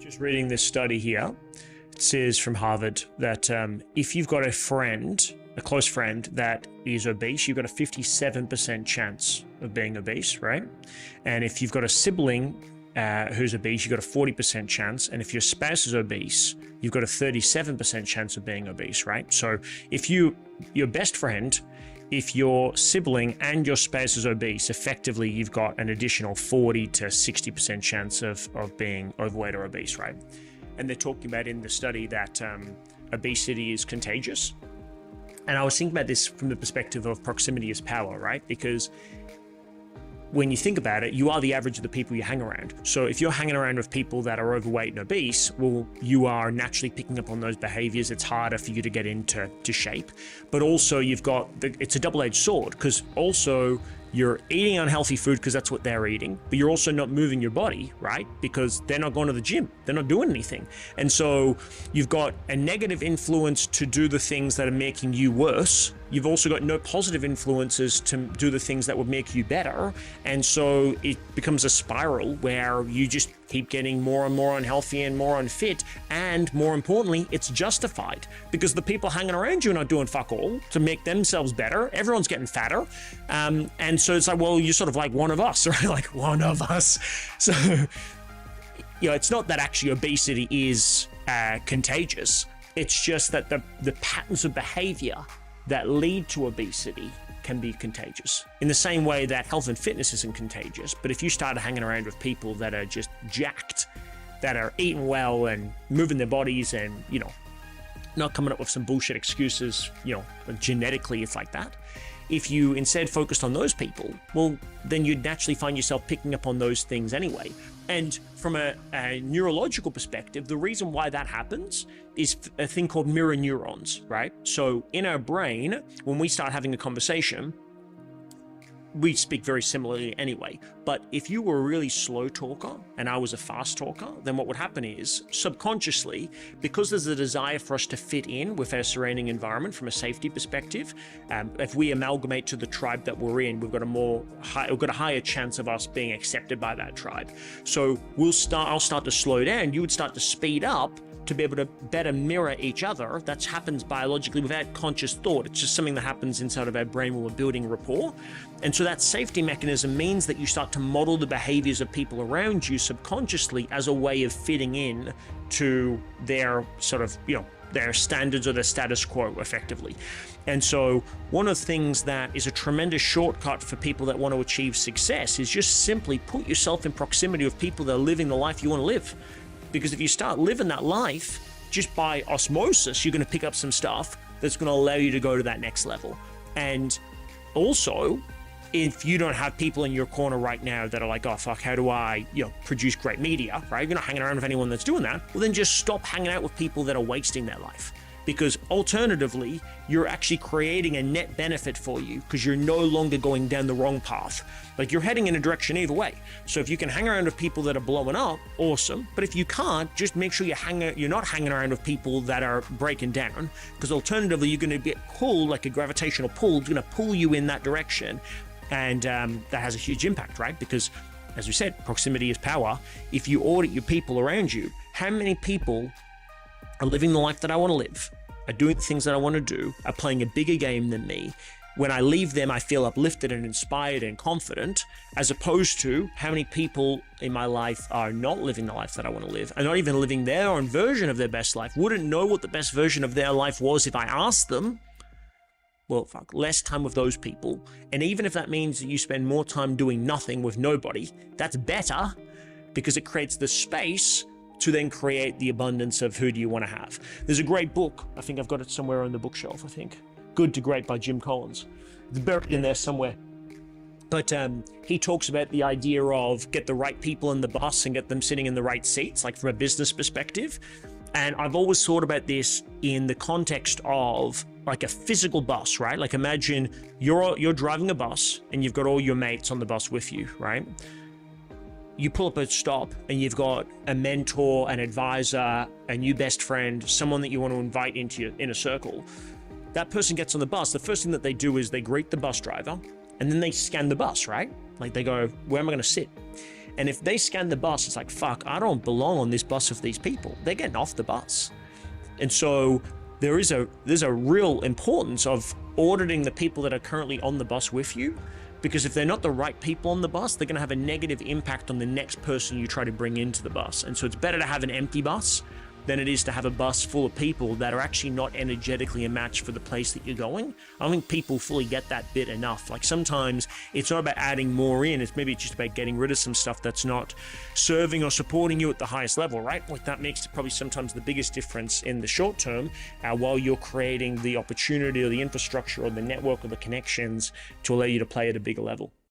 Just reading this study here, it says from Harvard that if you've got a friend, a close friend that is obese, you've got a 57% chance of being obese, right? And if you've got a sibling who's obese, you've got a 40% chance. And if your spouse is obese, you've got a 37% chance of being obese, right? So if your best friend, if your sibling and your spouse is obese, effectively you've got an additional 40 to 60% chance of being overweight or obese, right? And they're talking about in the study that obesity is contagious. And I was thinking about this from the perspective of proximity is power, right? Because when you think about it, you are the average of the people you hang around. So if you're hanging around with people that are overweight and obese, well, you are naturally picking up on those behaviors. It's harder for you to get into shape. But also you've got, it's a double-edged sword, because also you're eating unhealthy food because that's what they're eating, but you're also not moving your body, right? Because they're not going to the gym, they're not doing anything. And so you've got a negative influence to do the things that are making you worse. You've also got no positive influences to do the things that would make you better. And so it becomes a spiral where you just keep getting more and more unhealthy and more unfit. And more importantly, it's justified because the people hanging around you are not doing fuck all to make themselves better. Everyone's getting fatter. And so it's like, well, you're sort of like one of us, right? Like one of us. So, it's not that actually obesity is contagious. It's just that the patterns of behavior that lead to obesity can be contagious. In the same way that health and fitness isn't contagious, but if you start hanging around with people that are just jacked, that are eating well and moving their bodies and, not coming up with some bullshit excuses, genetically it's like that. If you instead focused on those people, well, then you'd naturally find yourself picking up on those things anyway. And from a neurological perspective, the reason why that happens is a thing called mirror neurons, right? So in our brain, when we start having a conversation, we speak very similarly anyway. But if you were a really slow talker and I was a fast talker, then what would happen is subconsciously, because there's a desire for us to fit in with our surrounding environment from a safety perspective, if we amalgamate to the tribe that we're in, we've got a higher chance of us being accepted by that tribe. So I'll start to slow down, you would start to speed up to be able to better mirror each other. That happens biologically without conscious thought. It's just something that happens inside of our brain when we're building rapport. And so that safety mechanism means that you start to model the behaviors of people around you subconsciously as a way of fitting in to their sort of, their standards or their status quo effectively. And so one of the things that is a tremendous shortcut for people that want to achieve success is just simply put yourself in proximity of people that are living the life you want to live. Because if you start living that life, just by osmosis, you're going to pick up some stuff that's going to allow you to go to that next level. And also, if you don't have people in your corner right now that are like, oh, fuck, how do I, produce great media, right? You're not hanging around with anyone that's doing that. Well, then just stop hanging out with people that are wasting their life. Because alternatively, you're actually creating a net benefit for you because you're no longer going down the wrong path. Like you're heading in a direction either way. So if you can hang around with people that are blowing up, awesome. But if you can't, just make sure you're not hanging around with people that are breaking down, because alternatively, you're going to get pulled like a gravitational pull. It's going to pull you in that direction. And that has a huge impact, right? Because as we said, proximity is power. If you audit your people around you, how many people are living the life that I want to live, are doing the things that I want to do, are playing a bigger game than me? When I leave them, I feel uplifted and inspired and confident, as opposed to how many people in my life are not living the life that I want to live, are not even living their own version of their best life, wouldn't know what the best version of their life was if I asked them. Well, fuck, less time with those people. And even if that means that you spend more time doing nothing with nobody, that's better, because it creates the space to then create the abundance of who do you want to have. There's a great book, I think I've got it somewhere on the bookshelf, I think. Good to Great by Jim Collins. It's buried in there somewhere. But he talks about the idea of get the right people in the bus and get them sitting in the right seats, like from a business perspective. And I've always thought about this in the context of like a physical bus, right? Like imagine you're driving a bus and you've got all your mates on the bus with you, right? You pull up a stop and you've got a mentor, an advisor, a new best friend, someone that you want to invite into your inner circle. That person gets on the bus. The first thing that they do is they greet the bus driver and then they scan the bus, right? Like they go, where am I going to sit? And if they scan the bus, it's like, fuck, I don't belong on this bus with these people. They're getting off the bus. And so there's a real importance of auditing the people that are currently on the bus with you, because if they're not the right people on the bus, they're going to have a negative impact on the next person you try to bring into the bus. And so it's better to have an empty bus than it is to have a bus full of people that are actually not energetically a match for the place that you're going. I don't think people fully get that bit enough. Like sometimes it's not about adding more in, it's maybe just about getting rid of some stuff that's not serving or supporting you at the highest level, right? Like that makes probably sometimes the biggest difference in the short term, while you're creating the opportunity or the infrastructure or the network or the connections to allow you to play at a bigger level.